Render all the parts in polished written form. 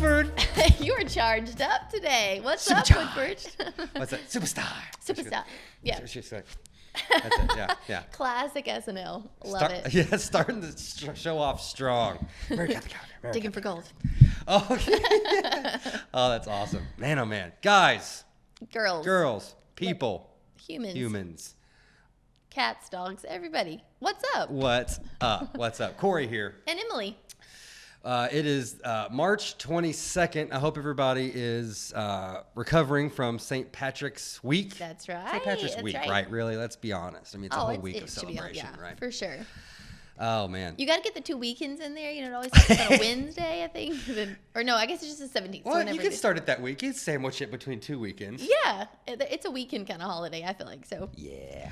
Woodford. You were charged up today. What's up, Woodford? What's that? Superstar. Superstar. Yeah. She's like, that's it. Yeah, yeah. Classic SNL. Love it. Yeah, starting to show off strong. Digging for gold. Oh, okay. Oh, that's awesome. Man, oh, man. Guys. Girls. People. Humans. Cats, dogs, everybody. What's up? What's up? What's up? Cory here. And Emily. It is March 22nd. I hope everybody is recovering from St. Patrick's Week. That's right. St. Patrick's Week, right? Really? Let's be honest. I mean, it's a whole week of celebration, right? For sure. Oh, man. You got to get the 2 weekends in there. You know, it always starts on a Wednesday, I think. Or no, I guess it's just the 17th. Well, you can start it that week. You can sandwich it between 2 weekends. Yeah. It's a weekend kind of holiday, I feel like. So yeah.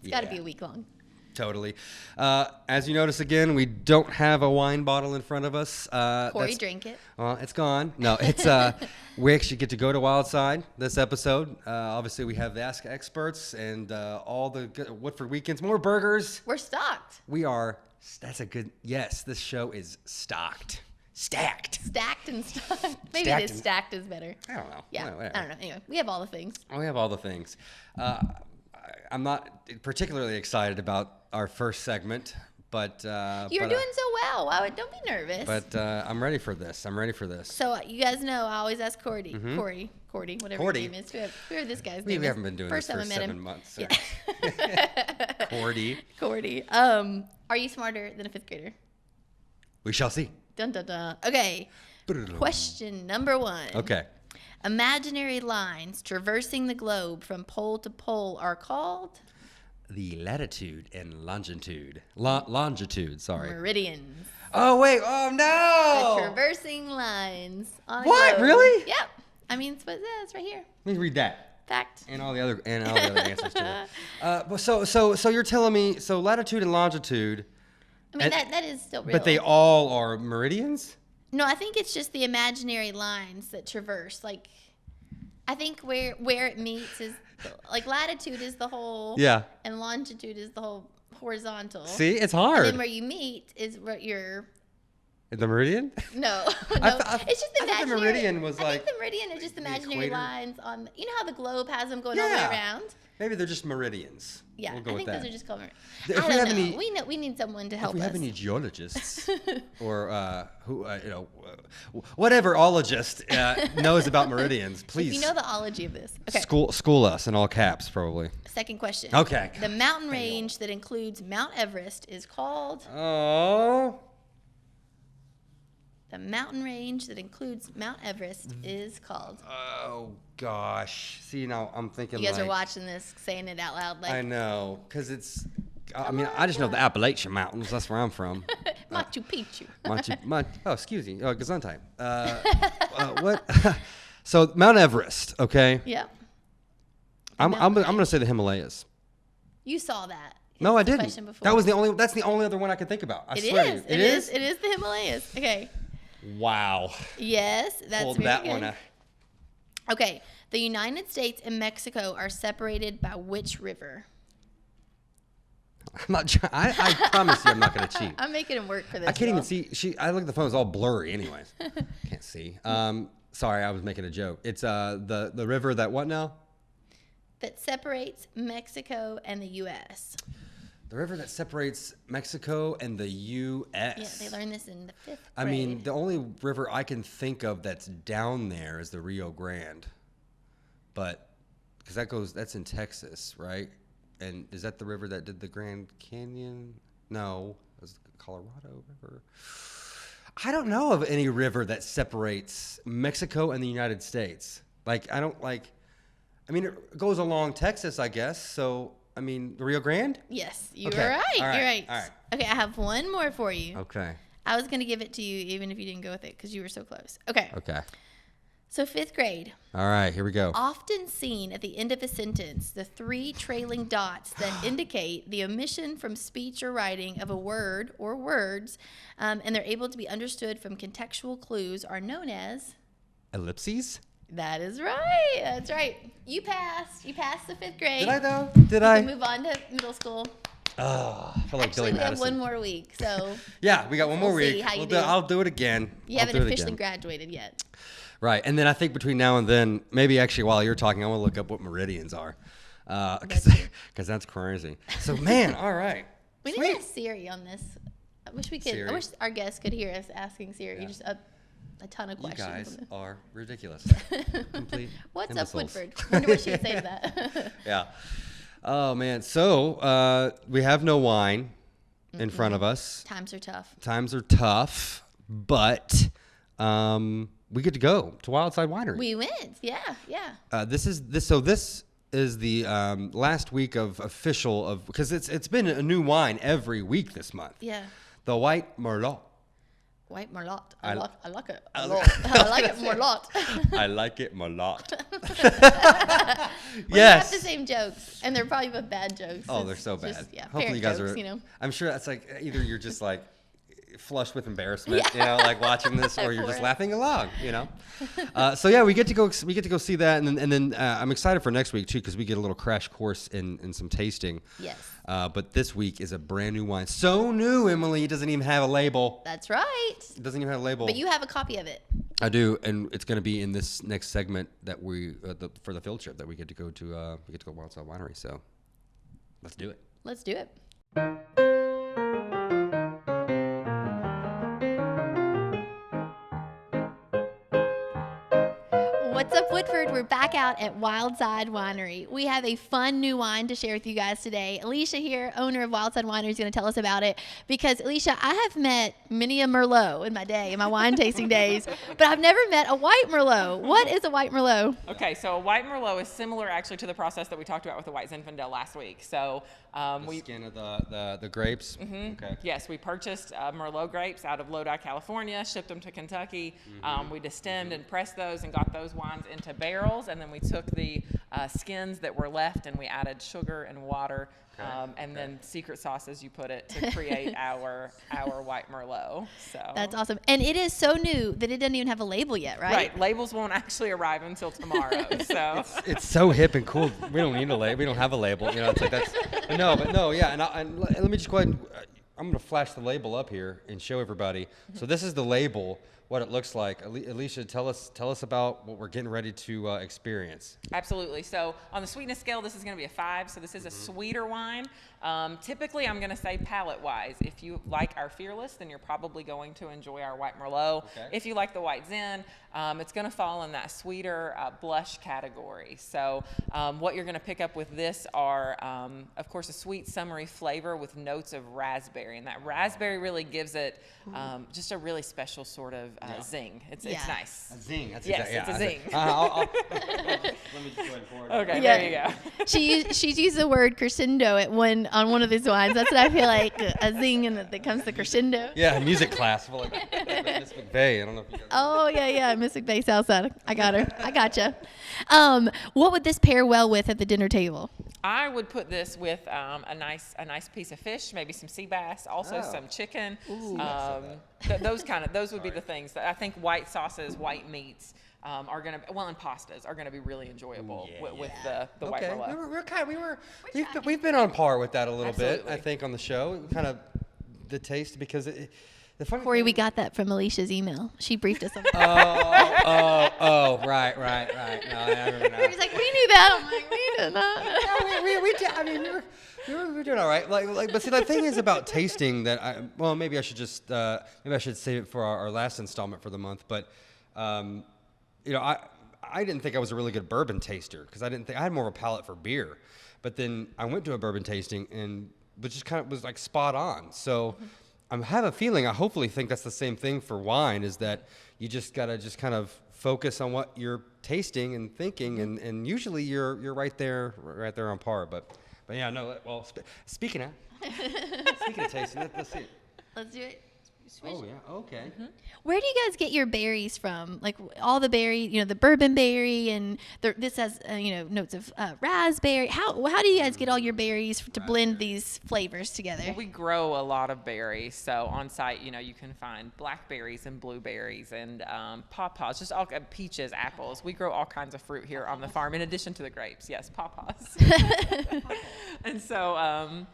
It's got to be a week long. Totally. As you notice, again, we don't have a wine bottle in front of us. Cory drank it. Well, it's gone. No, it's we actually get to go to Wildside this episode. Obviously, we have the Ask Experts and all the Woodford weekends. More burgers. We're stocked. We are. That's a good. Yes, this show is stocked. Stacked and stocked. Maybe this stacked is better. I don't know. Yeah. I don't know. Anyway, we have all the things. We have all the things. I'm not particularly excited about our first segment, but you're doing so well. Wow, don't be nervous. But I'm ready for this. So you guys know I always ask Cory, whatever his name is. Who are this guy's name? We haven't been doing first this for time I met 7 him. months. Yeah. Cory. Are you smarter than a 5th grader? We shall see. Dun dun dun. Okay. Question number 1. Okay. Imaginary lines traversing the globe from pole to pole are called? The latitude and longitude. Longitude, sorry. Meridians. Oh, wait. Oh, no. The traversing lines on What? globe. Really? Yep. I mean, it's what it says right here. Let me read that. Fact. And all the other answers to it. So you're telling me, so latitude and longitude. I mean, that is still real. But they all are meridians? No, I think it's just the imaginary lines that traverse. Like, I think where it meets is, like, latitude is the whole. Yeah. And longitude is the whole horizontal. See, it's hard. And then where you meet is what you're. The meridian? No, it's just the imaginary. The meridian was I think the meridian is just imaginary lines on. You know how the globe has them going all the way around? Maybe they're just meridians. Yeah, we'll go I with think that. those are just called meridians. If I don't know. We need someone to help us. If we have any geologists or whatever ologist knows about meridians, please. If you know the ology of this. Okay. School us in all caps, probably. Second question. Okay. The mountain range that includes Mount Everest is called? Oh. The mountain range that includes Mount Everest is called? Oh, gosh. See, now I'm thinking you guys are watching this, saying it out loud. Like, I know, because it's, I just know the Appalachian Mountains. That's where I'm from. Machu Picchu. Excuse me. Gesundheit. What? So, Mount Everest, okay? Yeah. I'm going to say the Himalayas. You saw that. No, I didn't. That's the only other one I could think about. I swear to you. It is the Himalayas. Okay. Wow. Yes, that's Pulled very that good. one out. Okay. The United States and Mexico are separated by which river? I'm not. I promise you, I'm not going to cheat. I'm making him work for this. I can't even see. I look at the phone; it's all blurry, anyways. Can't see. Sorry, I was making a joke. It's the river that what now? That separates Mexico and the U.S. The river that separates Mexico and the U.S. Yeah, they learned this in the 5th grade. I mean, the only river I can think of that's down there is the Rio Grande, but because that's in Texas, right? And is that the river that did the Grand Canyon? No, it was the Colorado River. I don't know of any river that separates Mexico and the United States. Like, I mean, it goes along Texas, I guess. So, I mean, the Rio Grande? Yes, you're right. You're right. All right. Okay, I have one more for you. Okay. I was going to give it to you even if you didn't go with it because you were so close. Okay. Okay. So 5th grade. All right, here we go. Often seen at the end of a sentence, the 3 trailing dots that indicate the omission from speech or writing of a word or words, and they're able to be understood from contextual clues are known as? Ellipses? That is right. That's right. You passed. You passed the 5th grade. Did I, though? You can move on to middle school. Oh, I feel like Actually, Billy we have Madison. one more week, so Yeah, we got one more We'll see week. how you We'll do. I'll do it again. you I'll haven't do it officially again. graduated yet. Right, and then I think between now and then, maybe actually while you're talking, I want to look up what meridians are, because that's crazy. So man, all right. We need to ask Siri on this. I wish we could. Siri. I wish our guests could hear us asking Siri just a ton of You questions. guys are ridiculous. Complete What's imbeciles. up, Woodford? Wonder what she would say to that. Yeah. Oh man. So we have no wine in front of us. Times are tough. Times are tough, but we get to go to Wildside Winery. We went. Yeah. This is the last week of official because it's been a new wine every week this month. Yeah. The White MerLOT. White MerLOT. I like it. I- I like it MerLOT. I like it MerLOT. We have Yes. the same jokes, and they're probably both bad jokes. Oh, It's they're so bad. just, yeah, Hopefully you parent guys jokes, are. You know. I'm sure that's like either you're just like flushed with embarrassment, Yeah. like watching this, or you're For just it. laughing along, So yeah, we get to go see that, and then I'm excited for next week too because we get a little crash course in some tasting. Yes. But this week is a brand new wine, so new, Emily, it doesn't even have a label. That's right. It doesn't even have a label. But you have a copy of it. I do, and it's going to be in this next segment that for the field trip that we get to go to. We get to go to Wildside Winery, so let's do it. Let's do it. What's up, Woodford? We're back out at Wildside Winery. We have a fun new wine to share with you guys today. Alicia here, owner of Wildside Winery, is going to tell us about it because, Alicia, I have met many a MerLOT in my day, in my wine tasting days, but I've never met a white MerLOT. What is a white MerLOT? Okay, so a white MerLOT is similar actually to the process that we talked about with the white Zinfandel last week. So The skin of the grapes. Okay. yes, we purchased MerLOT grapes out of Lodi, California, shipped them to Kentucky. We destemmed and pressed those and got those wines into barrels, and then we took the skins that were left and we added sugar and water, and then secret sauce, as you put it, to create our white MerLOT. So That's awesome. And it is so new that it doesn't even have a label yet, right? right. Labels won't actually arrive until tomorrow. So It's so hip and cool. We don't need a label. We don't have a label. It's like that's. Yeah. And let me just go ahead. I'm going to flash the label up here and show everybody. So this is the label. What it looks like. Alicia, tell us about what we're getting ready to experience. absolutely. So on the sweetness scale, this is going to be a 5. So this is a sweeter wine. Typically, I'm going to say palate-wise. If you like our Fearless, then you're probably going to enjoy our white MerLOT. Okay. If you like the white Zen, it's going to fall in that sweeter blush category. So what you're going to pick up with this are, of course, a sweet, summery flavor with notes of raspberry, and that raspberry really gives it just a really special sort of zing. It's nice. A zing. That's Yes, exactly, it's a zing. let me just go ahead and pour it. Okay, Yeah. there you go. She's used the word crescendo on one of these wines. That's what I feel like, a zing, and that comes the crescendo. Yeah, music class. I feel like Miss McVeigh. I don't know if you guys. Oh, yeah, Miss McVeigh Southside. I got her. I gotcha. What would this pair well with at the dinner table? I would put this with a nice piece of fish, maybe some sea bass, also some chicken. Those would be the things that I think white sauces, white meats are going to, and pastas are going to be really enjoyable with the white Okay, MerLOT. we've been on par with that a little bit. Absolutely. I think on the show, kind of the taste because the funny Corey, thing- we got that from Alicia's email. She briefed us on that. Right. No, I remember now. He's like, we knew that. I'm like, we did not. we did. I mean, we were doing all right. But see, the thing is about tasting that. Maybe I should just maybe I should save it for our last installment for the month. But I didn't think I was a really good bourbon taster because I had more of a palate for beer. But then I went to a bourbon tasting and was like spot on. So I have a feeling. I hopefully think that's the same thing for wine. Is that you just gotta just kind of focus on what you're tasting and thinking, and usually you're right there on par. But yeah, no. Well, speaking of tasting, let's see. Let's do it. Oh yeah. Okay. Where do you guys get your berries from? Like all the berry, the bourbon berry, and this has notes of raspberry. How do you guys get all your berries to blend these flavors together? Well, we grow a lot of berries, so on site, you can find blackberries and blueberries and pawpaws, just all peaches, apples. We grow all kinds of fruit here on the farm, in addition to the grapes. Yes, pawpaws. And so.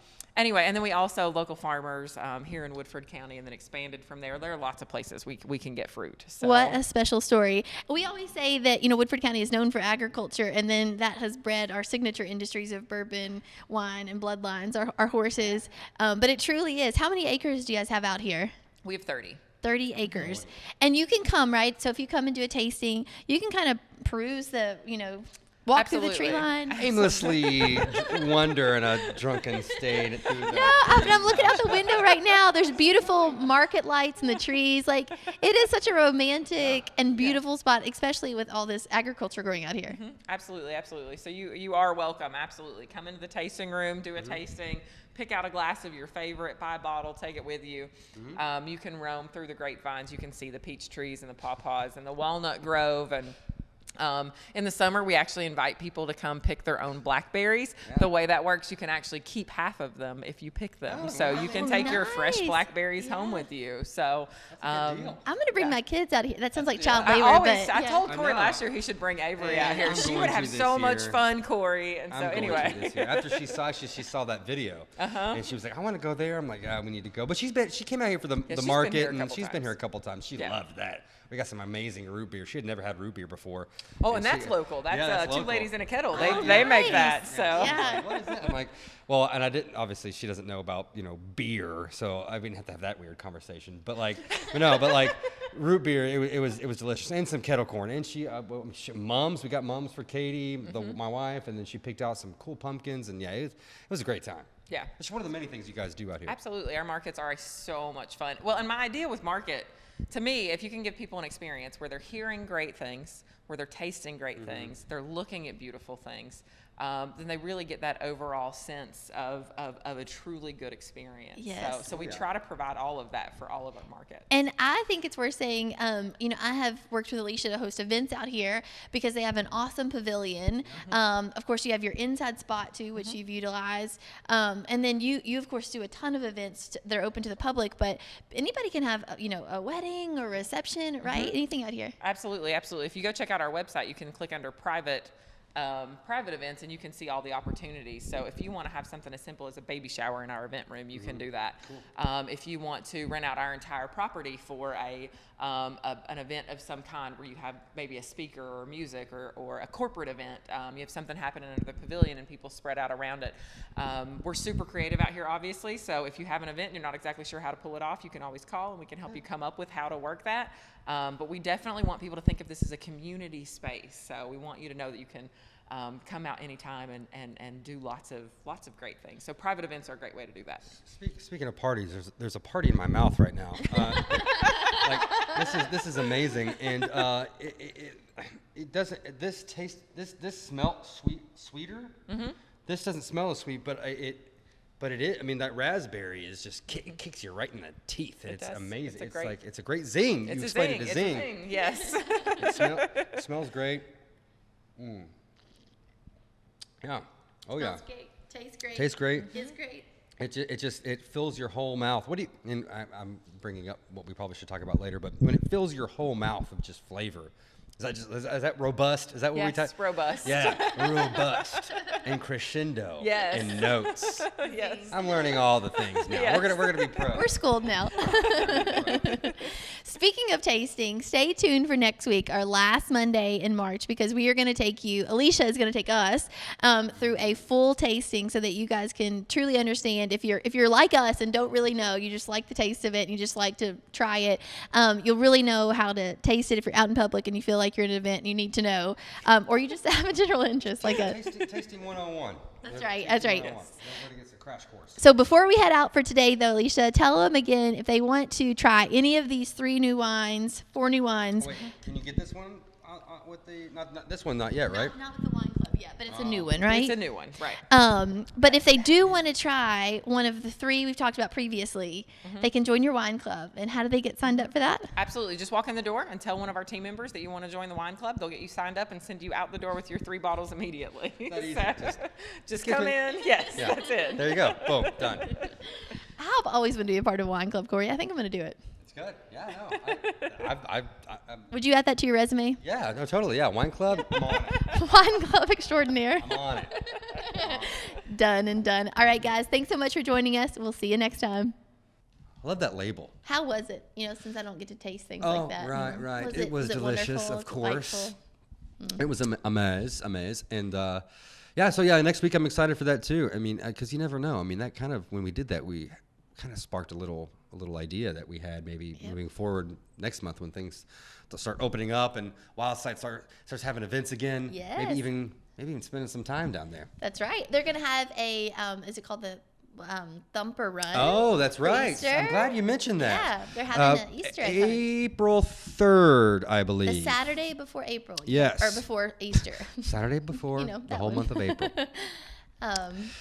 anyway, and then we also local farmers here in Woodford County, and then expanded from there. There are lots of places we can get fruit. So. What a special story. We always say that, Woodford County is known for agriculture, and then that has bred our signature industries of bourbon, wine, and bloodlines, our horses. But it truly is. How many acres do you guys have out here? We have 30. 30 acres. And you can come, right? So if you come and do a tasting, you can kind of peruse the, walk through the tree line. Aimlessly wander in a drunken state. I'm looking out the window right now. There's beautiful market lights in the trees. Like, it is such a romantic and beautiful spot, especially with all this agriculture growing out here. Mm-hmm. Absolutely, absolutely. So you are welcome. Absolutely. Come into the tasting room, do a tasting, pick out a glass of your favorite, buy a bottle, take it with you. You can roam through the grapevines. You can see the peach trees and the pawpaws and the walnut grove. And in the summer, we actually invite people to come pick their own blackberries. Yeah. The way that works, you can actually keep half of them if you pick them. So you can take your fresh blackberries home with you. So I'm going to bring my kids out here. That sounds like child labor. I told Cory last year he should bring Avery out here. She would have so much fun, Cory. And so anyway. After she saw that video, and she was like, I want to go there. I'm like, yeah, we need to go. But she came out here for the market, and she's been here a couple times. She loved that. We got some amazing root beer. She had never had root beer before. Oh, and that's local. That's Two Ladies in a Kettle. They make that. So what is that? I'm like, well, and I didn't. Obviously, she doesn't know about beer, so I didn't have to have that weird conversation. But root beer, it was delicious, and some kettle corn. And mums. We got mums for Katie, my wife, and then she picked out some cool pumpkins, and it was a great time. Yeah, it's one of the many things you guys do out here. Absolutely, our markets are so much fun. Well, and my idea with market, to me, if you can give people an experience where they're hearing great things, where they're tasting great things, they're looking at beautiful things, then they really get that overall sense of a truly good experience. Yes. So we try to provide all of that for all of our markets. And I think it's worth saying, I have worked with Alicia to host events out here because they have an awesome pavilion. Of course, you have your inside spot too, which you've utilized. And then you of course do a ton of events that are open to the public, but anybody can have, a wedding or a reception, right? Anything out here. Absolutely, absolutely. If you go check out our website, you can click under private events, and you can see all the opportunities. So if you want to have something as simple as a baby shower in our event room, you can do that. Cool. If you want to rent out our entire property for an event of some kind where you have maybe a speaker or music or a corporate event, you have something happening under the pavilion and people spread out around it. We're super creative out here, obviously, so if you have an event and you're not exactly sure how to pull it off, you can always call and we can help you come up with how to work that. But we definitely want people to think of this as a community space, so we want you to know that you can come out anytime and do lots of great things. So private events are a great way to do that. Speaking of parties, there's a party in my mouth right now. This is amazing, and it doesn't. This smell sweeter. This doesn't smell as sweet, but it is. I mean, that raspberry is just kicks you right in the teeth. It's amazing. It's a great zing. You explained it as zing. It's a zing. Yes. It smells great. Yeah. Oh yeah. Smells great. Tastes great. Tastes great. It's great. It fills your whole mouth. And I'm bringing up what we probably should talk about later, but when it fills your whole mouth of just flavor, is that robust? Is that what we talk? Yes, robust. Yeah, robust and crescendo. Yes. And notes. Yes. I'm learning all the things now. Yes. We're gonna be pros. We're schooled now. Speaking of tasting, stay tuned for next week, our last Monday in March, because we are going to take you, Alicia is going to take us through a full tasting so that you guys can truly understand. If you're like us and don't really know, you just like the taste of it and you just like to try it, you'll really know how to taste it if you're out in public and you feel like you're at an event and you need to know, or you just have a general interest. Tasting 101. That's right. That's right. Everybody gets a crash course. So before we head out for today, though, Alicia, tell them again if they want to try any of these 4 new wines. Wait, can you get this one with the not this one? Not yet, right? Not with the wine club yet, but it's a new one, right? It's a new one, right? But if they do want to try one of the 3 we've talked about previously, they can join your wine club. And how do they get signed up for that? Absolutely. Just walk in the door and tell one of our team members that you want to join the wine club. They'll get you signed up and send you out the door with your 3 bottles immediately. That easy. Just come in. Yes, that's it. There you go. Boom. Done. I've always wanted to be a part of a wine club, Cory. I think I'm going to do it. It's good. Yeah, no. Would you add that to your resume? Yeah, no, totally. Yeah, wine club. I'm on it. Wine club extraordinaire. I'm on it. Done and done. All right, guys. Thanks so much for joining us. We'll see you next time. I love that label. How was it? Since I don't get to taste things Oh, like that. right. Was It was delicious, wonderful, of course. delightful? It was amaze. And next week I'm excited for that too. I mean, because you never know. I mean, that kind of, when we did that, we kind of sparked a little idea that we had maybe moving forward next month when things start opening up and Wildside starts having events again. Yes. Maybe even spending some time down there. That's right. They're going to have a, is it called the Thumper Run? Oh, that's right. Easter? I'm glad you mentioned that. Yeah, they're having an Easter egg hunt. April 3rd, I believe. The Saturday before April. Yes. Or before Easter. Saturday before the that whole one. month of April.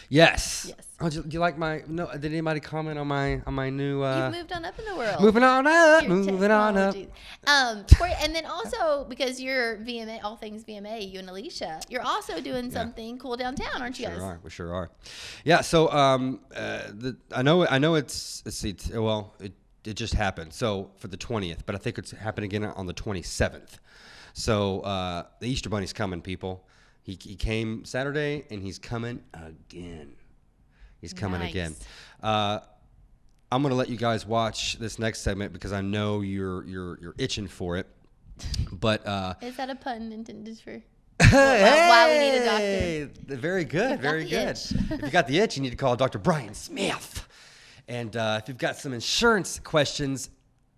Yes. Yes. Oh, do you like my? No, did anybody comment on my new? You've moved on up in the world. Moving on up. Your Moving on up. technology. Cory, and then also because you're VMA, all things VMA, you and Alicia, you're also doing something cool downtown, aren't you guys? We sure are. Yeah. So I know it's. Let's see. It just happened. So for the 20th, but I think it's happening again on the 27th. So the Easter Bunny's coming, people. He came Saturday, and he's coming again. He's coming again. I'm gonna let you guys watch this next segment because I know you're itching for it. But is that a pun intended for? Why we need a doctor? Very good, very good. If you got the itch, you need to call Dr. Brian Smith. And if you've got some insurance questions,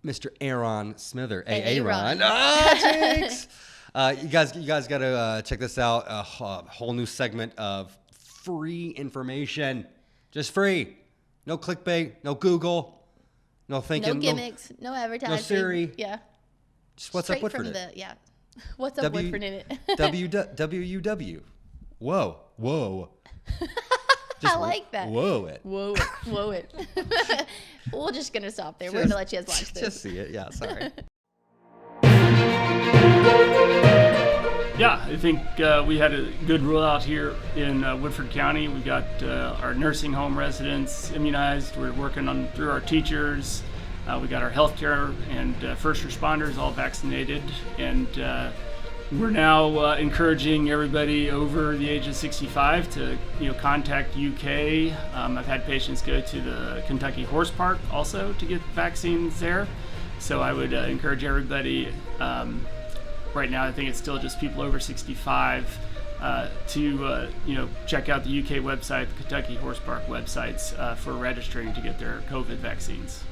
Mr. Aaron Smither, Aaron. Oh, jinx. You guys got to check this out. A whole new segment of free information, just free. No clickbait, no Google, no thinking, no gimmicks, no advertising, no Siri. Yeah, just what's straight up Woodford. from what's up Woodford in it. WUW. Whoa. I like that. Whoa it. We're just gonna stop there. We're gonna let you guys watch this. Just see it. Yeah. Sorry. Yeah, I think we had a good rollout here in Woodford County. We got our nursing home residents immunized. We're working through our teachers. We got our healthcare and first responders all vaccinated, and we're now encouraging everybody over the age of 65 to contact UK. I've had patients go to the Kentucky Horse Park also to get vaccines there. So I would encourage everybody. Right now, I think it's still just people over 65 to check out the UK website, the Kentucky Horse Park websites for registering to get their COVID vaccines.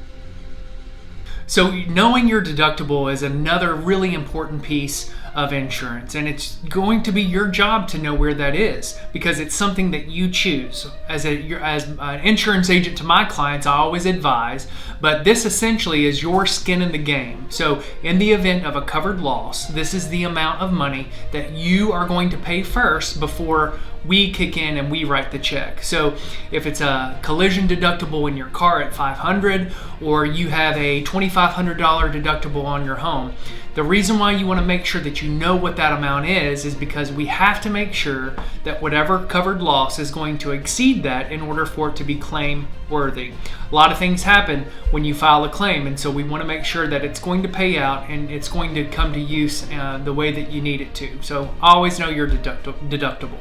So knowing your deductible is another really important piece of insurance, and it's going to be your job to know where that is because it's something that you choose. As an insurance agent to my clients, I always advise, but this essentially is your skin in the game. So in the event of a covered loss, this is the amount of money that you are going to pay first before we kick in and we write the check. So if it's a collision deductible in your car at $500 or you have a $2,500 deductible on your home, the reason why you want to make sure that you know what that amount is because we have to make sure that whatever covered loss is going to exceed that in order for it to be claim worthy. A lot of things happen when you file a claim, and so we want to make sure that it's going to pay out and it's going to come to use the way that you need it to. So always know your deductible.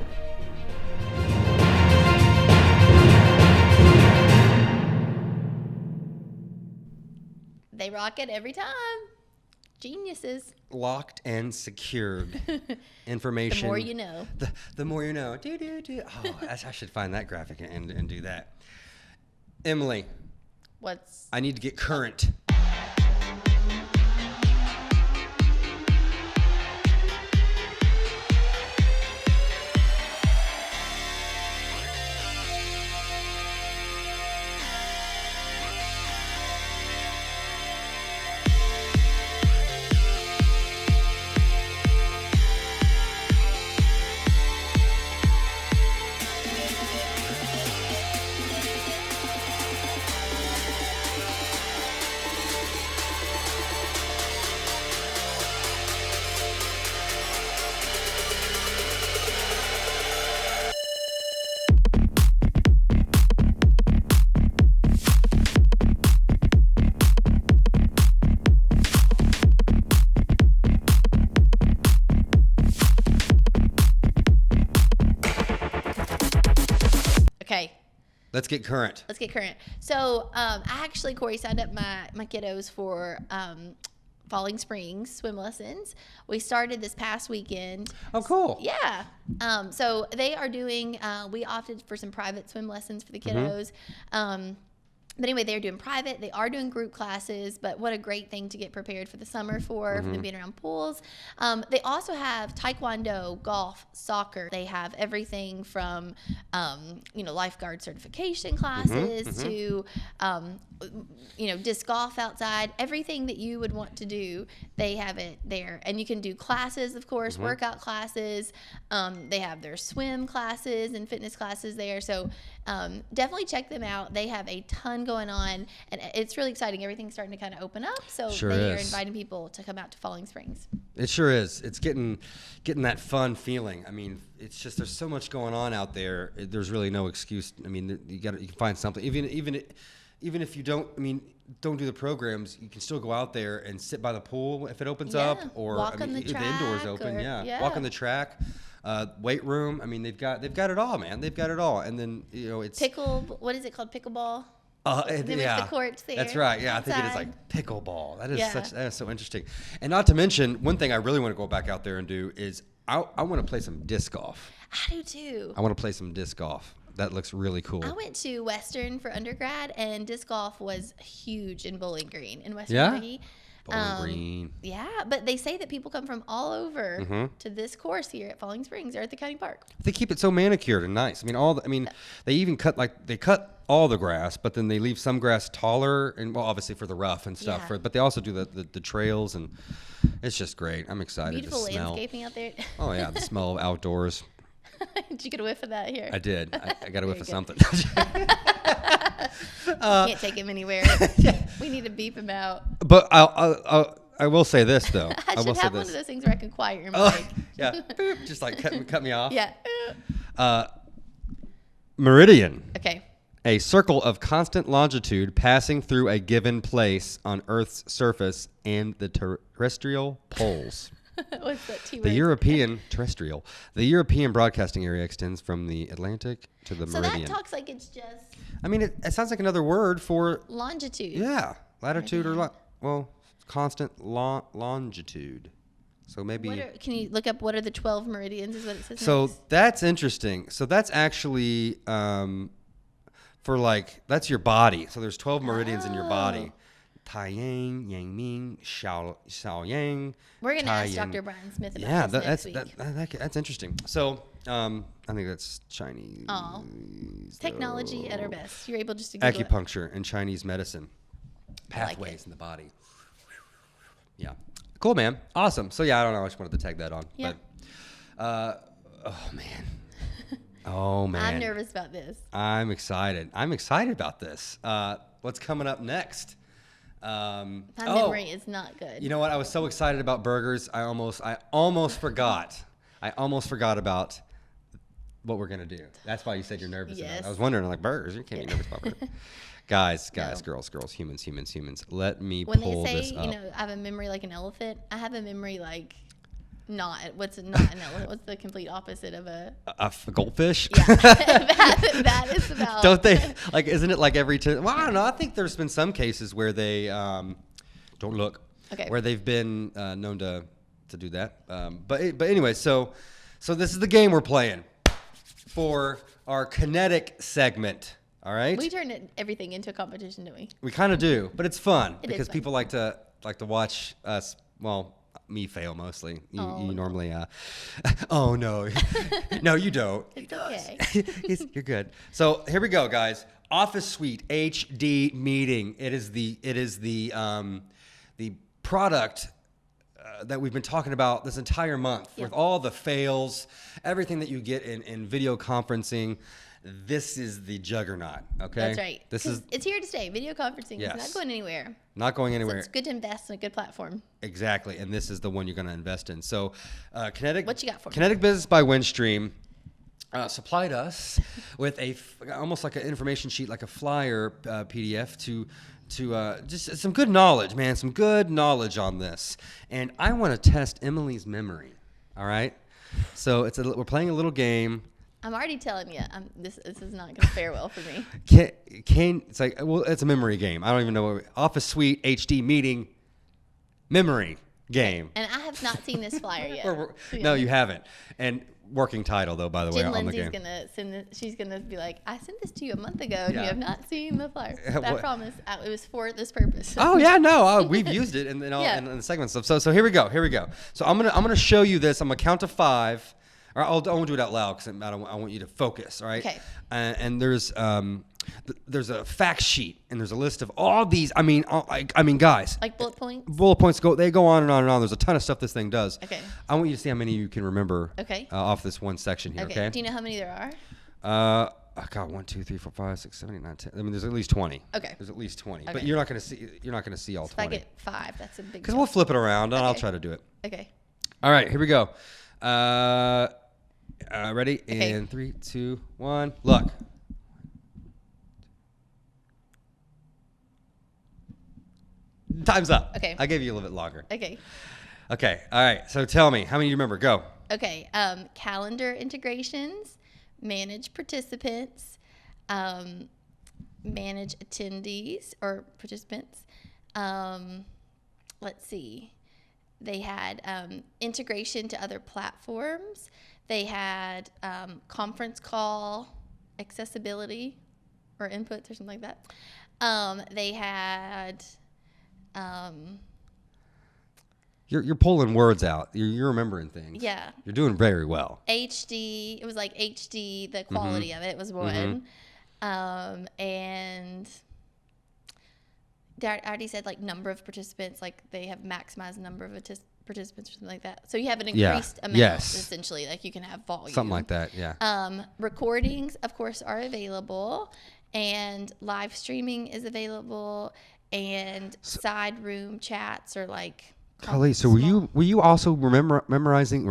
They rock it every time. Geniuses. Locked and secured information. The more you know. The more you know. Oh, I should find that graphic and do that. Emily. I need to get current. Let's get current. Let's get current. So I actually, Cory, signed up my kiddos for Falling Springs swim lessons. We started this past weekend. Oh, cool. Yeah. So they are doing, we opted for some private swim lessons for the kiddos. But anyway, they're doing private. They are doing group classes, but what a great thing to get prepared for the summer for them being around pools. They also have taekwondo, golf, soccer. They have everything from, lifeguard certification classes to, disc golf outside. Everything that you would want to do, they have it there. And you can do classes, of course, workout classes. They have their swim classes and fitness classes there. So definitely check them out. They have a ton going on, and it's really exciting. Everything's starting to kind of open up, so they are inviting people to come out to Falling Springs. It sure is. It's getting that fun feeling. I mean, it's just there's so much going on out there. There's really no excuse. I mean, you can find something. Even if you don't do the programs, you can still go out there and sit by the pool if it opens up, or walk on the if the track, indoors open. or Walk on the track. Weight room. I mean, they've got it all, man. They've got it all. And then it's what is it called? Pickleball. Yeah, the courts there. That's right. Yeah, outside. I think it is like pickleball. That is so interesting. And not to mention, one thing I really want to go back out there and do is I want to play some disc golf. I do too. I want to play some disc golf. That looks really cool. I went to Western for undergrad, and disc golf was huge in Bowling Green in Western Kentucky. Bowling Green. Yeah, but they say that people come from all over to this course here at Falling Springs or at the county park. They keep it so manicured and nice. They even cut all the grass, but then they leave some grass taller and obviously for the rough and stuff. Yeah. But they also do the trails, and it's just great. I'm excited. Beautiful to smell. landscaping out there. Oh yeah, the smell of outdoors. Did you get a whiff of that here? I did. I got a whiff of something. Can't take him anywhere. We need to beep him out. But I will say this though. I should have one of those things where I can quiet your mic. Yeah, boop, just like cut me off. Yeah. Meridian. Okay. A circle of constant longitude passing through a given place on Earth's surface and the terrestrial poles. What's that T-word? The European broadcasting area extends from the Atlantic to the Meridian. So that talks like it's just It sounds like another word for longitude. Yeah, latitude constant longitude. So maybe. Can you look up what are the 12 meridians? Is what it says. So next? that's interesting. So that's actually that's your body. So there's 12 meridians in your body. Tai Yang, Yang Ming, Xiao Yang. We're gonna ask Yang. Dr. Brian Smith about this next week. That's interesting. So I think that's Chinese. Oh, technology at our best. You're able just to Google acupuncture and Chinese medicine pathways in the body. Yeah, cool, man. Awesome. So yeah, I don't know. I just wanted to tag that on. Yeah. But oh man. I'm nervous about this. I'm excited about this. What's coming up next? My memory is not good. You know what? I was so excited about burgers. I almost forgot. About what we're gonna do. That's why you said you're nervous. Yes. About it. I was wondering, like, burgers. You can't be nervous about burgers. Guys, girls, humans. Let me pull this up. When they say, I have a memory like an elephant, I have a memory like not an elephant. What's the complete opposite of a goldfish? Yeah, that is about. Don't they isn't it like every time? Well, I don't know. I think there's been some cases where they don't look. Okay. Where they've been known to do that. But anyway, so this is the game we're playing for our Kinetic segment. All right. We turn everything into a competition, don't we? We kind of do, but it's fun It is because fun. people like to watch us. Well, me fail mostly. You normally. Oh no, no, you don't. It's okay. You're good. So here we go, guys. Office Suite HD meeting. It is the product that we've been talking about this entire month with all the fails, everything that you get in video conferencing. This is the juggernaut. Okay, That's right. It's here to stay. Video conferencing is not going anywhere. Not going anywhere. So it's good to invest in a good platform. Exactly, and this is the one you're going to invest in. So, Kinetic. What you got for me? Kinetic Business by Windstream supplied us with almost like an information sheet, like a flyer PDF to just some good knowledge, man. Some good knowledge on this, and I want to test Emily's memory. All right, so we're playing a little game. I'm already telling you, this is not going to fare well for me. It's like, well, it's a memory game. I don't even know Office Suite HD meeting memory game. And I have not seen this flyer yet. No, you haven't. And working title though, by the way, Jen on the Lindsay's game. gonna send this. She's gonna be like, "I sent this to you a month ago, and Yeah. you have not seen the flyer." But I What? promise, it was for this purpose. Oh yeah, no, we've used it in Yeah. in the segment stuff. So here we go. So I'm gonna show you this. I'm gonna count to 5. Or I won't do it out loud because I want you to focus. All right. Okay. And there's a fact sheet and there's a list of all these. I mean, guys. Like bullet points. Bullet points they go on and on and on. There's a ton of stuff this thing does. Okay. I want you to see how many you can remember. Okay. Off this one section here. Okay. Do you know how many there are? God, 1, 2, 3, 4, 5, 6, 7, 8, 9, 10. I mean, there's at least 20. Okay. There's at least 20. Okay. But you're not gonna see all If I 20. get 5, that's a big. Because deal. we'll flip it around and I'll Okay. try to do it. Okay. All right, here we go. Ready? Okay. And 3, 2, 1. Look. Time's up. Okay. I gave you a little bit longer. Okay. Okay. All right. So tell me, how many do you remember? Go. Okay. Calendar integrations, manage participants, manage attendees or participants. Let's see. They had integration to other platforms. They had conference call accessibility or inputs or something like that. They had. You're pulling words out. You're remembering things. Yeah. You're doing very well. HD. It was like HD. The quality of it was one. And I already said like number of participants. Like they have maximized number of participants or something like that. So you have an increased amount. Yes. Essentially, like you can have volume. Something like that. Yeah. Recordings, of course, are available, and live streaming is available, and side room chats are like. Holly, so were you also memorizing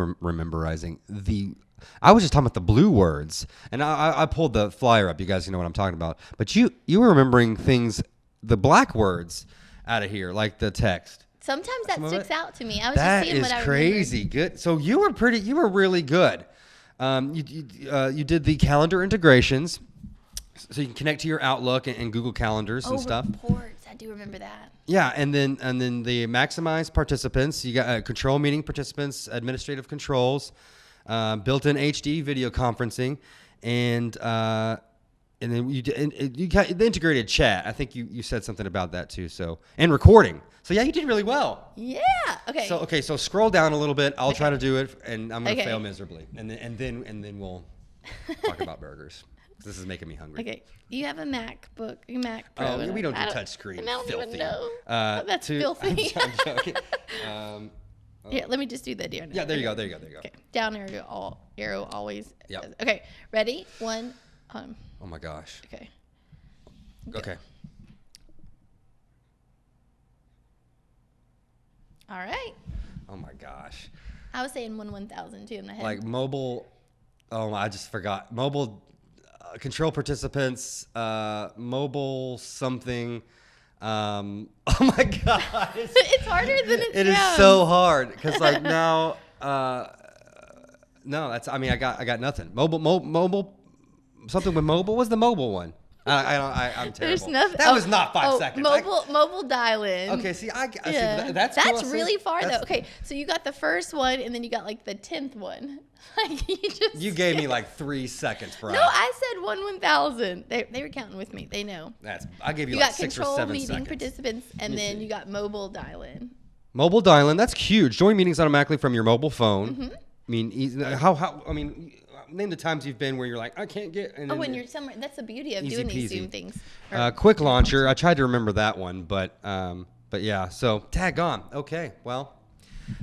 the? I was just talking about the blue words, and I pulled the flyer up. You guys know what I'm talking about. But you were remembering things, the black words out of here, like the text. Sometimes that sticks out to me. I was That just seeing what I is crazy good. So you were really good. You did the calendar integrations, so you can connect to your Outlook and Google Calendars and stuff. Reports. I do remember that. Yeah, and then the maximize participants. You got control meeting participants, administrative controls, built-in HD video conferencing, and then you got the integrated chat. I think you said something about that too. So and recording. So yeah, you did really well. Yeah. Okay. So scroll down a little bit. I'll try to do it, and I'm gonna Okay. fail miserably. And then we'll talk about burgers. This is making me hungry. Okay. You have a MacBook, a Mac Pro. Oh, and we don't do I touch screen. I don't Filthy. even know. That's filthy. I'm joking. Here, let me just do that down. Yeah, there you go. Okay. Down arrow always. Yep. Okay. Ready? 1. Oh my gosh. Okay. Okay. All right. Oh my gosh. I was saying 1,000 too in my head. Like mobile. Oh, I just forgot. Mobile control participants. Mobile something. Oh my god. It's harder than it It is sounds. so hard because like now. No, that's. I mean, I got nothing. Mobile. Something with mobile. What's the mobile one? I'm terrible. There's nothing. That was not 5 seconds. Mobile dial-in. Okay, see, Yeah. see, that's That's cool. really far That's- though. Okay, so you got the first one, and then you got like the 10th one. Like You gave me like 3 seconds, bro. No, I said 1,000. They were counting with me. They know. I gave you, You like got 6 or control 7 meeting seconds. participants, and then you got mobile dial-in. Mobile dial-in, that's huge. Join meetings automatically from your mobile phone. Mm-hmm. I mean, how? I mean, name the times you've been where you're like, I can't get. And When you're somewhere, that's the beauty of Easy doing these peasy. Zoom things. Quick launcher. I tried to remember that one, but yeah. So tag on. Okay. Well,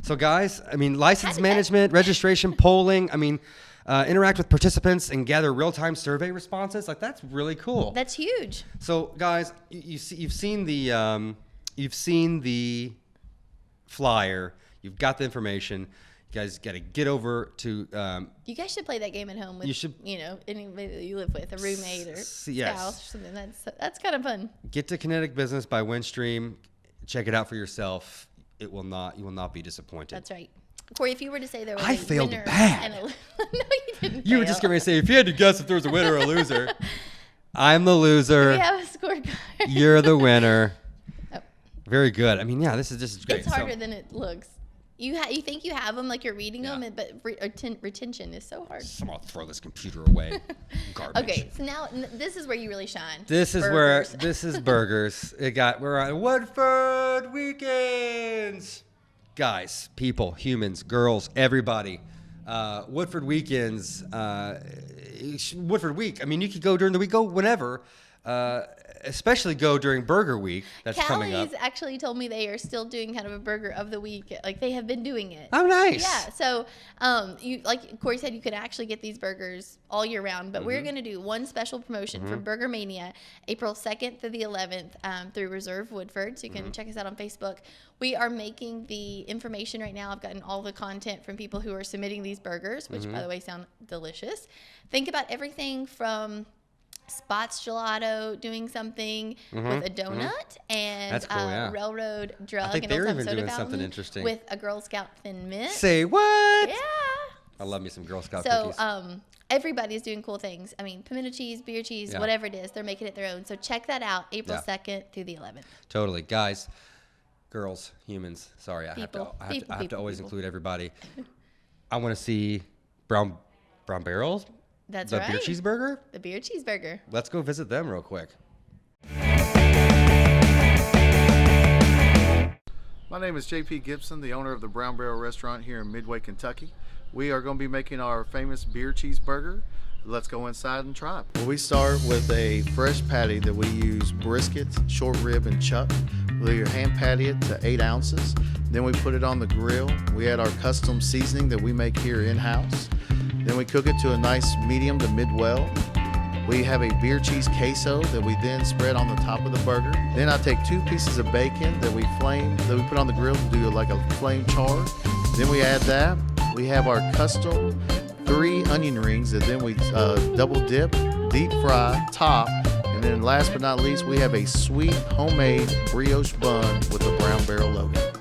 so guys, I mean, license management, registration, polling. I mean, interact with participants and gather real-time survey responses. Like that's really cool. That's huge. So guys, you've seen the flyer. You've got the information. You guys got to get over to. You guys should play that game at home with, You should- anybody that you live with, a roommate or yes. spouse or something. That's kind of fun. Get to Kinetic Business by Windstream. Check it out for yourself. You will not be disappointed. That's right. Corey, if you were to say there was I a failed winner bad. and a no, you didn't. You were fail. just going to say, if you had to guess if there was a winner or a loser, I'm the loser. We have a scorecard. You're the winner. Oh. Very good. I mean, yeah, this is great. It's harder than it looks. You think you have them like you're reading Yeah. them, but retention is so hard. I'm going to throw this computer away. Garbage. Okay, so now this is where you really shine. This is Burgers. where, this is burgers. We're on Woodford weekends. Guys, people, humans, girls, everybody. Woodford weekends, Woodford week. I mean, you could go during the week, go whenever. Especially go during Burger Week. That's coming up. Callie's actually told me they are still doing kind of a burger of the week. Like they have been doing it. Oh, nice. Yeah. So, you like Corey said, you could actually get these burgers all year round. But we're going to do one special promotion for Burger Mania, April 2nd through the 11th, through Reserve Woodford. So you can check us out on Facebook. We are making the information right now. I've gotten all the content from people who are submitting these burgers, which by the way sound delicious. Think about everything from Spots Gelato doing something with a donut and That's cool, yeah. Railroad Drug I think and they're Old Time even Soda doing something Fountain interesting. with a Girl Scout Thin Mint. Say what? Yeah. I love me some Girl Scout So cookies. everybody's doing cool things. I mean, pimento cheese, beer cheese, Yeah. whatever it is, they're making it their own. So check that out, April Yeah. 2nd through the 11th. Totally. Guys, girls, humans. Sorry, I have People. to always include everybody. I want to see brown barrels. That's The right. beer cheeseburger. The beer cheeseburger. Let's go visit them real quick. My name is JP Gibson, the owner of the Brown Barrel Restaurant here in Midway, Kentucky. We are going to be making our famous beer cheeseburger. Let's go inside and try it. We start with a fresh patty that we use brisket, short rib, and chuck. We hand patty it to 8 ounces. Then we put it on the grill. We add our custom seasoning that we make here in-house. Then we cook it to a nice medium to mid-well. We have a beer cheese queso that we then spread on the top of the burger. Then I take 2 pieces of bacon that we put on the grill to do like a flame char. Then we add that. We have our custom 3 onion rings that then we double dip, deep fry, top, and then last but not least, we have a sweet homemade brioche bun with the Brown Barrel logo.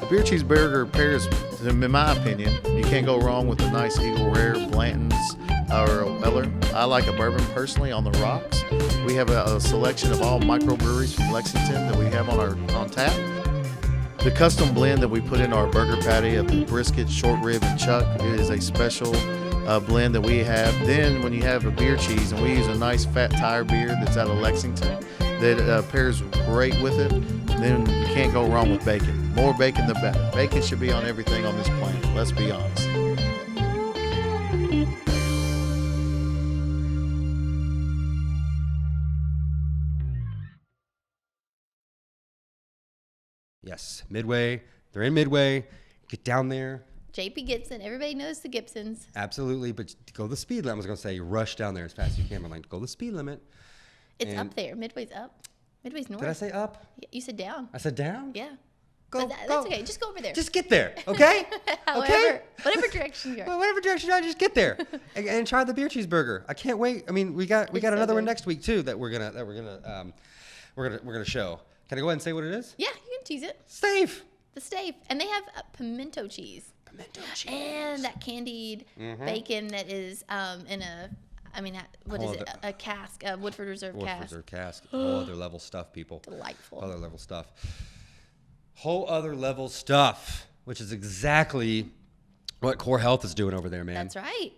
Beer cheeseburger pairs, in my opinion, you can't go wrong with a nice Eagle Rare, Blanton's, or a Weller. I like a bourbon personally on the rocks. We have a selection of all microbreweries from Lexington that we have on tap. The custom blend that we put in our burger patty of the brisket, short rib, and chuck is a special blend that we have. Then when you have a beer cheese, and we use a nice fat tire beer that's out of Lexington that pairs great with it, then you can't go wrong with bacon. More bacon the better. Bacon should be on everything on this planet, let's be honest. Yes, Midway. They're in Midway. Get down there. JP Gibson. Everybody knows the Gibsons. Absolutely, but go the speed limit. I was going to say rush down there as fast as you can. But like, go the speed limit. It's And- up there. Midway's up. Midway's north. Did I say up? You said down. I said down? Yeah. Go, But go. that's okay. Just go over there. Just get there, okay? However, whatever direction you Well, are. whatever direction you are, just get there and try the beer cheeseburger. I can't wait. I mean, we got It's so another one good. next week too that we're gonna show. Can I go ahead and say what it is? Yeah, you can tease it. Stave. The stave. And they have pimento cheese. Pimento cheese. And that candied bacon that is in a, what is it? A cask, a Woodford Reserve Woodford cask. Reserve cask. Whole other level stuff, people. Delightful. Whole other level stuff. Whole other level stuff, which is exactly what Core Health is doing over there, man. That's right.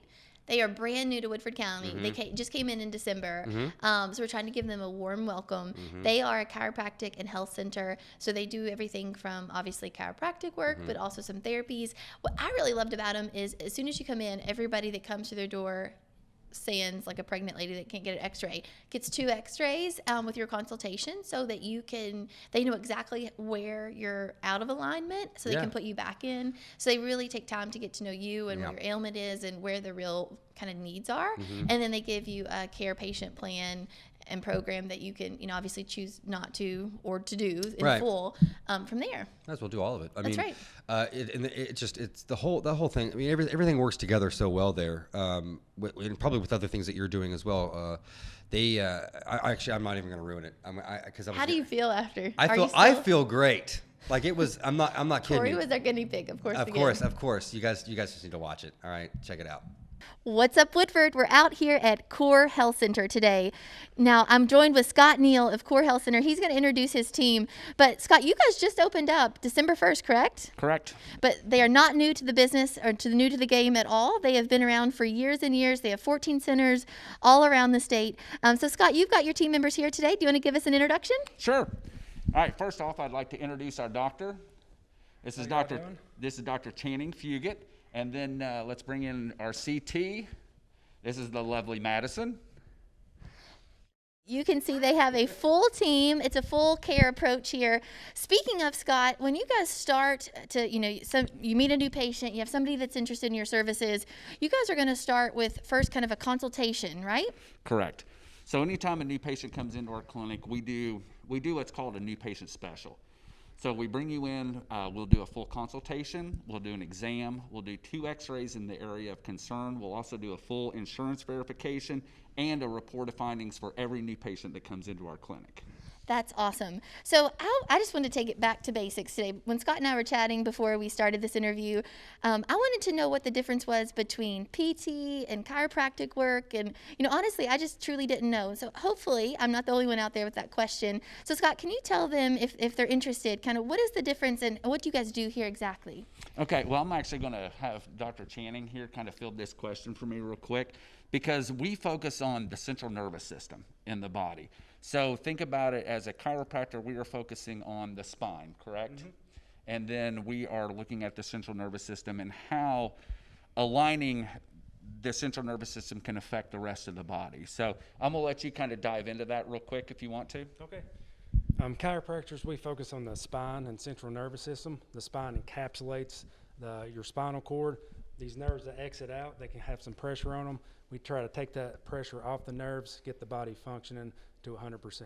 They are brand new to Woodford County. They just came in December. So we're trying to give them a warm welcome. They are a chiropractic and health center. So they do everything from obviously chiropractic work, but also some therapies. What I really loved about them is as soon as you come in, everybody that comes through their door, sans like a pregnant lady that can't get an X-ray, gets 2 X-rays with your consultation so that they know exactly where you're out of alignment so they Yeah. can put you back in. So they really take time to get to know you and Yeah. what your ailment is and where the real kind of needs are. And then they give you a care patient plan and program that you can, obviously choose not to or to do in Right. full from there. Might as well do all of it. That's right. It's the whole thing. I mean, everything works together so well there. And probably with other things that you're doing as well. I'm not even going to ruin it. How do you feel after? I feel great. Like it was. I'm not kidding. Cory you. was our guinea pig, of course. Of course. You guys just need to watch it. All right, check it out. What's up, Woodford? We're out here at Core Health Center today. Now, I'm joined with Scott Neal of Core Health Center. He's going to introduce his team. But, Scott, you guys just opened up December 1st, correct? Correct. But they are not new to the business or new to the game at all. They have been around for years and years. They have 14 centers all around the state. So, Scott, you've got your team members here today. Do you want to give us an introduction? Sure. All right. First off, I'd like to introduce our doctor. This is Dr. Channing Fugit. And then let's bring in our CT. This is the lovely Madison. You can see they have a full team. It's a full care approach here. Speaking of, Scott, when you guys start to, you meet a new patient, you have somebody that's interested in your services, you guys are going to start with first kind of a consultation, right? Correct. So anytime a new patient comes into our clinic, we do what's called a new patient special. So we bring you in, we'll do a full consultation, we'll do an exam, we'll do 2 X-rays in the area of concern, we'll also do a full insurance verification and a report of findings for every new patient that comes into our clinic. That's awesome. So I just wanted to take it back to basics today. When Scott and I were chatting before we started this interview, I wanted to know what the difference was between PT and chiropractic work. And, honestly, I just truly didn't know. So hopefully I'm not the only one out there with that question. So, Scott, can you tell them, if they're interested, kind of what is the difference and what do you guys do here exactly? Okay, well, I'm actually going to have Dr. Channing here kind of field this question for me real quick, because we focus on the central nervous system in the body. So think about it as a chiropractor, we are focusing on the spine, correct? Mm-hmm. And then we are looking at the central nervous system and how aligning the central nervous system can affect the rest of the body. So I'm going to let you kind of dive into that real quick if you want to. Okay. Chiropractors, we focus on the spine and central nervous system. The spine encapsulates your spinal cord. These nerves that exit out, they can have some pressure on them. We try to take that pressure off the nerves, get the body functioning to 100%.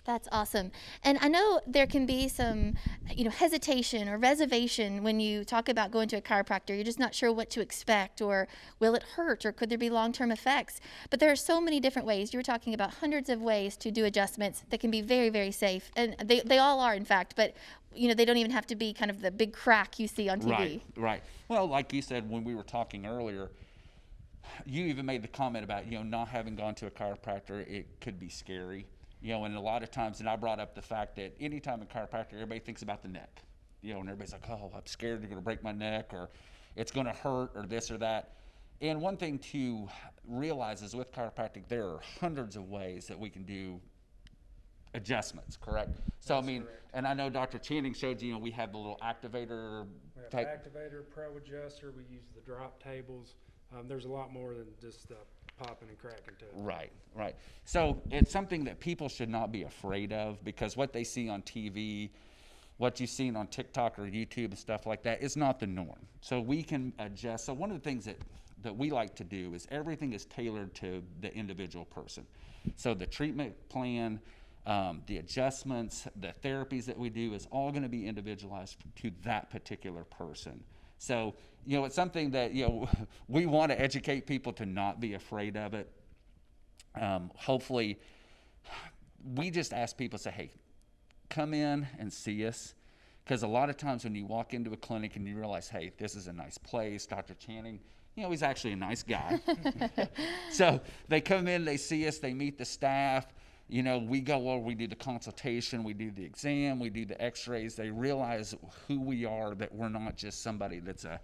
That's awesome. And I know there can be some, hesitation or reservation when you talk about going to a chiropractor. You're just not sure what to expect, or will it hurt, or could there be long-term effects? But there are so many different ways. You were talking about hundreds of ways to do adjustments that can be very, very safe. And they all are, in fact, but they don't even have to be kind of the big crack you see on TV. Right. Well, like you said when we were talking earlier, you even made the comment about, not having gone to a chiropractor, it could be scary. And a lot of times, and I brought up the fact that anytime a chiropractor, everybody thinks about the neck. And everybody's like, oh, I'm scared they're going to break my neck, or it's going to hurt, or this or that. And one thing to realize is with chiropractic, there are hundreds of ways that we can do adjustments, correct? So, correct. And I know Dr. Channing showed you, we have the little activator. We have activator, pro adjuster, we use the drop tables. There's a lot more than just popping and cracking to it. Right. So it's something that people should not be afraid of, because what they see on TV, what you've seen on TikTok or YouTube and stuff like that is not the norm. So we can adjust. So one of the things that we like to do is everything is tailored to the individual person. So the treatment plan, the adjustments, the therapies that we do is all going to be individualized to that particular person. So, it's something that, we want to educate people to not be afraid of it. Hopefully, we just ask people, say, hey, come in and see us. Because a lot of times when you walk into a clinic and you realize, hey, this is a nice place, Dr. Channing, he's actually a nice guy. So they come in, they see us, they meet the staff. We go over, we do the consultation, we do the exam, we do the X-rays. They realize who we are, that we're not just somebody that's a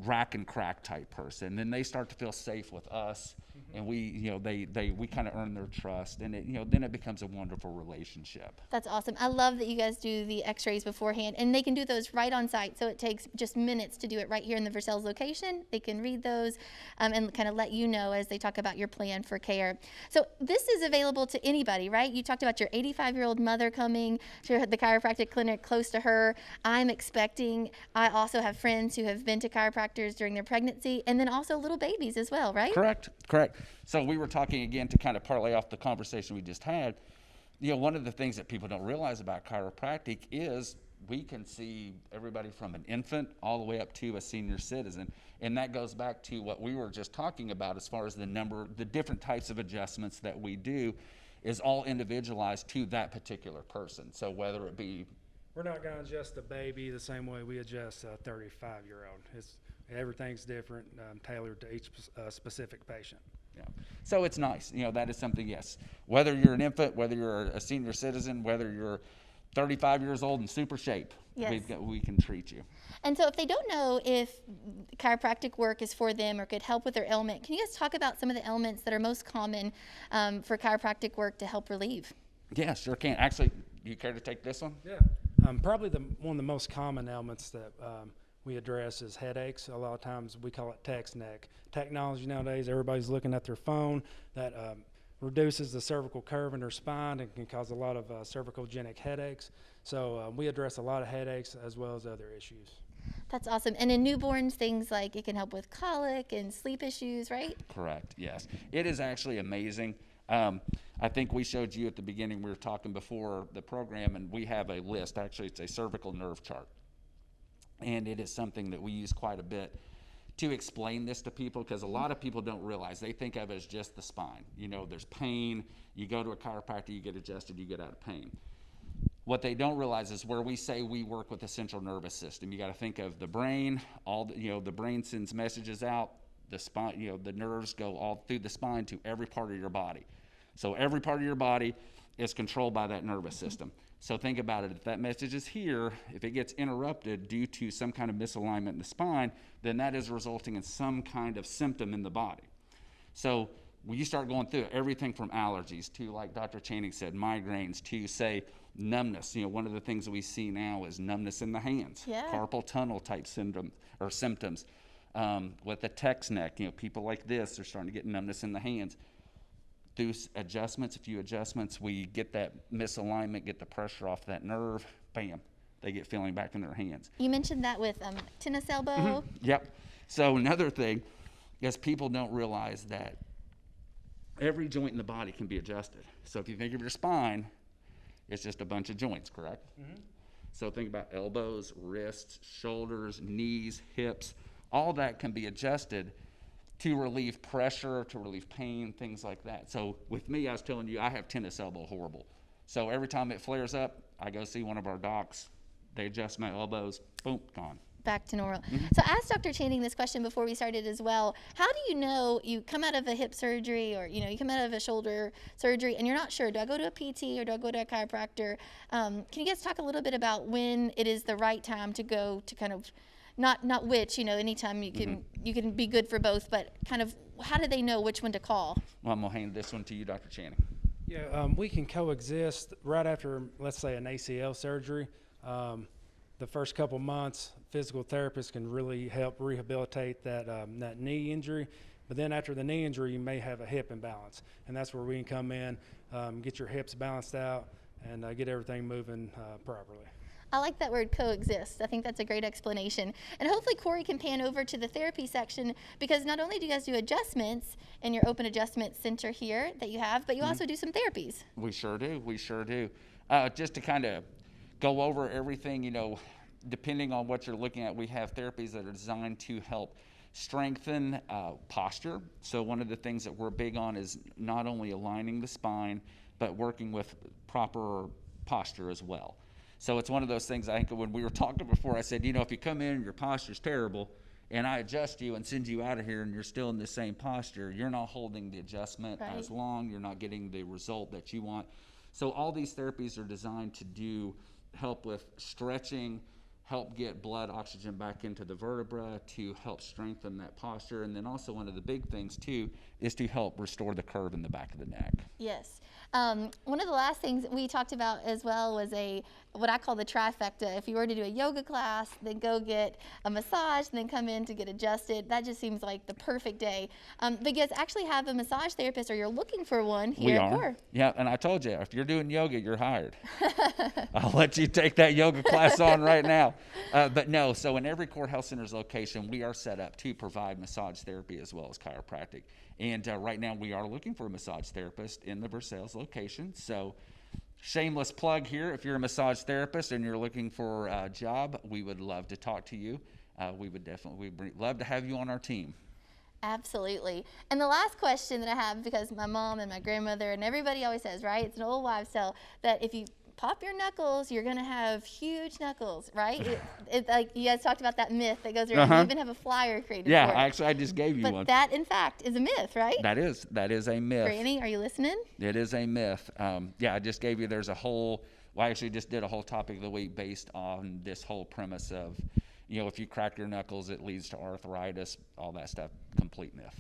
rack and crack type person. Then they start to feel safe with us, and we kind of earn their trust, and then it becomes a wonderful relationship. That's awesome. I love that you guys do the X-rays beforehand, and they can do those right on site, so it takes just minutes to do it right here in the Versailles location. They can read those and kind of let you know as they talk about your plan for care. So this is available to anybody, right? You talked about your 85-year-old mother coming to the chiropractic clinic close to her. I also have friends who have been to chiropractic chiropractors during their pregnancy, and then also little babies as well, right? Correct. So we were talking again to kind of parlay off the conversation we just had. One of the things that people don't realize about chiropractic is we can see everybody from an infant all the way up to a senior citizen. And that goes back to what we were just talking about as far as the different types of adjustments that we do is all individualized to that particular person. So whether it be... We're not going to adjust a baby the same way we adjust a 35-year-old. Everything's different, tailored to each specific patient. Yeah. So it's nice. That is something, yes. Whether you're an infant, whether you're a senior citizen, whether you're 35 years old in super shape, yes, we can treat you. And so if they don't know if chiropractic work is for them or could help with their ailment, can you guys talk about some of the ailments that are most common for chiropractic work to help relieve? Yeah, sure can. Actually, you care to take this one? Yeah. Probably one of the most common ailments that we address is headaches. A lot of times we call it text neck. Technology nowadays, everybody's looking at their phone. That reduces the cervical curve in their spine and can cause a lot of cervicogenic headaches. So we address a lot of headaches as well as other issues. That's awesome. And in newborns, things like it can help with colic and sleep issues, right? Correct, yes. It is actually amazing. I think we showed you at the beginning, we were talking before the program, and we have a list. Actually, it's a cervical nerve chart. And it is something that we use quite a bit to explain this to people, because a lot of people don't realize. They think of it as just the spine. There's pain. You go to a chiropractor, you get adjusted, you get out of pain. What they don't realize is where we say we work with the central nervous system. You got to think of the brain. The brain sends messages out. The spine, the nerves go all through the spine to every part of your body. So every part of your body is controlled by that nervous system. So think about it. If that message is here, if it gets interrupted due to some kind of misalignment in the spine, then that is resulting in some kind of symptom in the body. So when you start going through it, everything from allergies to, like Dr. Channing said, migraines, to, say, numbness. One of the things that we see now is numbness in the hands, carpal tunnel type syndrome or symptoms. With the text neck, people like this are starting to get numbness in the hands. Through adjustments, a few adjustments, we get that misalignment, get the pressure off that nerve, bam, they get feeling back in their hands. You mentioned that with tennis elbow. Mm-hmm. Yep. So another thing is people don't realize that every joint in the body can be adjusted. So if you think of your spine, it's just a bunch of joints, correct? Mm-hmm. So think about elbows, wrists, shoulders, knees, hips. All that can be adjusted to relieve pressure, to relieve pain, things like that. So with me, I was telling you, I have tennis elbow, horrible. So every time it flares up, I go see one of our docs. They adjust my elbows, boom, gone. Back to normal. Mm-hmm. So I asked Dr. Channing this question before we started as well. How do you know you come out of a hip surgery or you come out of a shoulder surgery and you're not sure, do I go to a PT or do I go to a chiropractor? Can you guys talk a little bit about when it is the right time to go to kind of not which, anytime you can you can be good for both, but kind of how do they know which one to call? Well, I'm going to hand this one to you, Dr. Channing. Yeah, we can coexist right after, let's say, an ACL surgery. The first couple months, physical therapists can really help rehabilitate that knee injury. But then after the knee injury, you may have a hip imbalance. And that's where we can come in, get your hips balanced out, and get everything moving properly. I like that word, coexist. I think that's a great explanation. And hopefully Cory can pan over to the therapy section, because not only do you guys do adjustments in your open adjustment center here that you have, but you also do some therapies. We sure do. Just to kind of go over everything, depending on what you're looking at, we have therapies that are designed to help strengthen posture. So one of the things that we're big on is not only aligning the spine, but working with proper posture as well. So it's one of those things, I think when we were talking before, I said, if you come in and your posture's terrible and I adjust you and send you out of here and you're still in the same posture, you're not holding the adjustment as long, you're not getting the result that you want. So all these therapies are designed to help with stretching, help get blood oxygen back into the vertebra, to help strengthen that posture. And then also one of the big things too is to help restore the curve in the back of the neck. Yes. One of the last things we talked about as well was what I call the trifecta. If you were to do a yoga class, then go get a massage, and then come in to get adjusted, that just seems like the perfect day. But you guys actually have a massage therapist, or you're looking for one here at Core. Yeah, and I told you, if you're doing yoga, you're hired. I'll let you take that yoga class on right now. But no, so in every Core Health Center's location, we are set up to provide massage therapy as well as chiropractic. And right now we are looking for a massage therapist in the Versailles location. So shameless plug here. If you're a massage therapist and you're looking for a job, we would love to talk to you. We'd love to have you on our team. Absolutely. And the last question that I have, because my mom and my grandmother and everybody always says, right, it's an old wives' tale, that if you pop your knuckles, you're going to have huge knuckles, right? Like you guys talked about that myth that goes around. You even have a flyer created for it. Yeah, actually, I just gave you but one. That, in fact, is a myth, right? That is a myth. Granny, are you listening? It is a myth. Yeah, I just gave you, I actually just did a whole topic of the week based on this whole premise of, if you crack your knuckles, it leads to arthritis, all that stuff. Complete myth.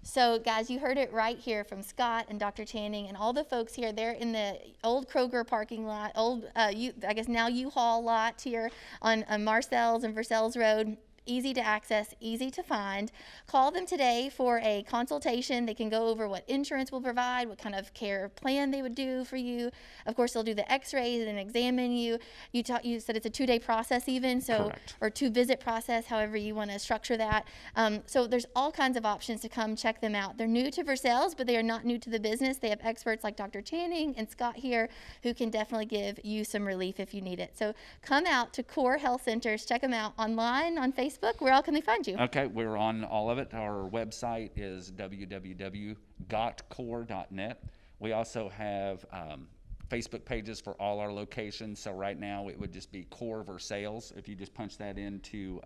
So, guys, you heard it right here from Scott and Dr. Channing and all the folks here. They're in the old Kroger parking lot, I guess now U-Haul lot here on Marcel's and Versailles Road. Easy to access, easy to find. Call them today for a consultation. They can go over what insurance will provide, what kind of care plan they would do for you. Of course, they'll do the Xrays and examine you. You said it's a 2-day process even, so Correct. or 2-visit process, however you want to structure that. So there's all kinds of options to come check them out. They're new to Versailles, but they are not new to the business. They have experts like Dr. Channing and Scott here who can definitely give you some relief if you need it. So come out to Core Health Centers. Check them out online, on Facebook. Where else can they find you? Okay, we're on all of it. Our website is www.gotcore.net. We also have Facebook pages for all our locations. So right now it would just be Core Versailles. If you just punch that into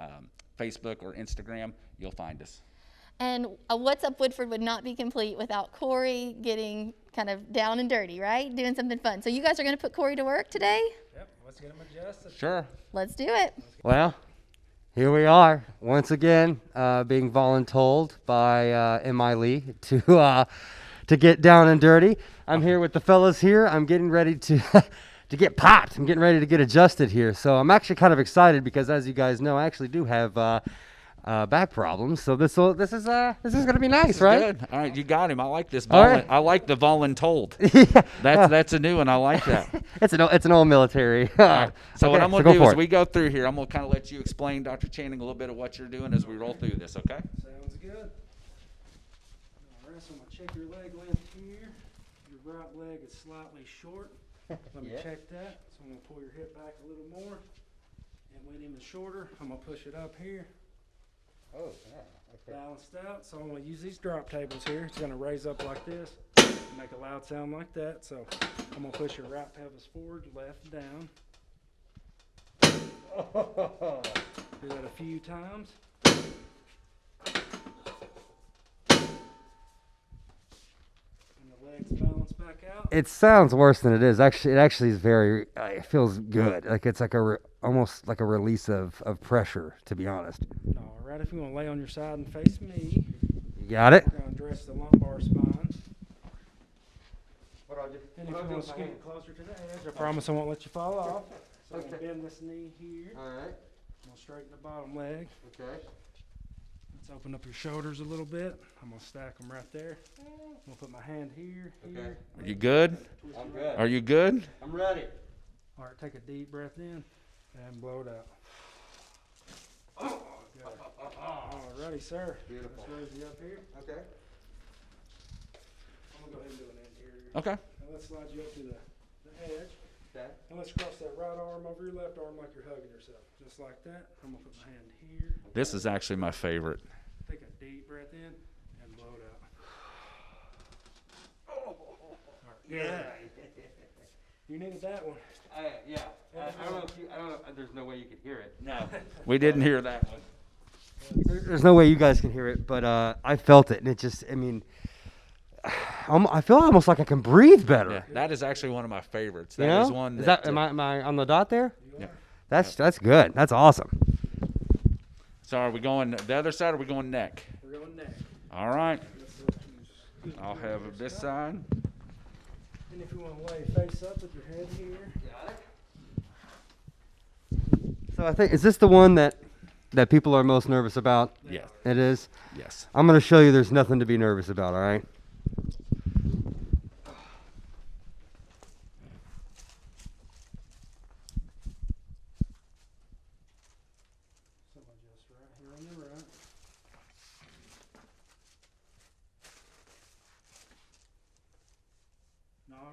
Facebook or Instagram, you'll find us. And What's Up Woodford would not be complete without Cory getting kind of down and dirty, right? Doing something fun. So you guys are going to put Cory to work today? Yep, let's get them adjusted. Sure. Let's do it. Well, here we are once again, being voluntold by M.I. Lee to get down and dirty. I'm here with the fellas here. I'm getting ready to to get popped. I'm getting ready to get adjusted here. So I'm actually kind of excited because, as you guys know, I actually do have back problems. So this is gonna be nice, right? Good. All right, you got him. I like this. All right. I like the voluntold. Yeah. That's a new one. I like that. It's an old military. All right. So Okay, what I'm going go to do for is it. we go through here. I'm going to kind of let you explain, Dr. Channing, a little bit of what you're doing as we roll through this, okay? Sounds good. All right, so I'm going to check your leg length here. Your right leg is slightly short. Let me check that. So I'm going to pull your hip back a little more. It went even shorter. I'm going to push it up here. Oh, yeah. Okay. Balanced out. So I'm going to use these drop tables here. It's going to raise up like this and make a loud sound like that. So I'm going to push your right pelvis forward, left down. Do that a few times. And the legs balance back out. It sounds worse than it is. Actually, it actually is very. It feels good. Like it's like almost like a release of pressure. To be honest. All right, if you want to lay on your side and face me, You got it. we're going to address the lumbar spine. And if you want to scoot closer to the edge, I promise I won't let you fall off. So I'm going to bend this knee here. All right. I'm going to straighten the bottom leg. Okay. Let's open up your shoulders a little bit. I'm going to stack them right there. I'm going to put my hand here, here. Are you good? I'm good. Are you good? I'm ready. All right, take a deep breath in and blow it out. Good. All righty, sir. Beautiful. Let's raise you up here. Okay. I'm going to go ahead and do an anterior. Okay. Now let's slide you up to the edge. Okay. And let's cross that right arm over your left arm like you're hugging yourself. Just like that. I'm going to put my hand here. This is actually my favorite. Take a deep breath in and blow it out. All right. Yeah. You needed that one. Yeah. I don't know. I don't know. There's no way you could hear it. No. We didn't hear that one. There's no way you guys can hear it, but I felt it, and it just. I mean, I feel almost like I can breathe better. Yeah, that is actually one of my favorites. You That know? is one. Is that, that am I on the dot there? Yeah. That's good. That's awesome. So are we going the other side or are we going neck? We're going neck. All right. Let's I'll have this side. And if you want to lay face up with your head here. So I think, is this the one that people are most nervous about? Yes. It is? Yes. I'm going to show you there's nothing to be nervous about, all right?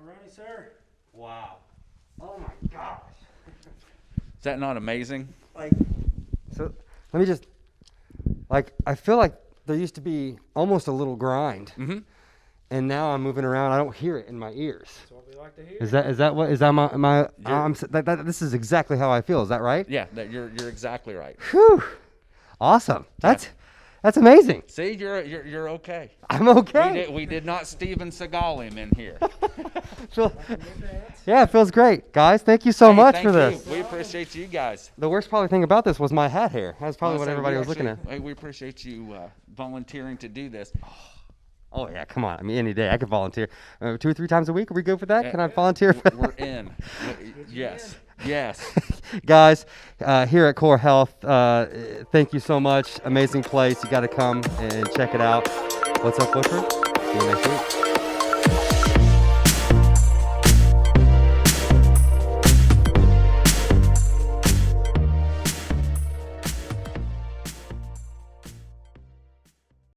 Alrighty, sir. Wow. Oh my gosh. Is that not amazing? Like, so let me just, like, I feel like there used to be almost a little grind, and now I'm moving around. I don't hear it in my ears. That's what we like to hear. Is that my this is exactly how I feel. Is that right? Yeah, you're exactly right. Whew. Awesome. That's amazing. See, you're okay. I'm okay. We did not Steven Seagal him in here. Yeah, it feels great. Guys, thank you so much Thank for this. you. We appreciate you guys. The worst probably thing about this was my hat hair. That's probably what everybody was looking at. Hey, we appreciate you volunteering to do this. Oh yeah, come on. I mean, any day I could volunteer. 2 or 3 times a week. Are we good for that? Can I volunteer for We're in. Yes. Yes. Guys, here at Core Health, thank you so much. Amazing place. You got to come and check it out. What's up, Woodford? See you next week.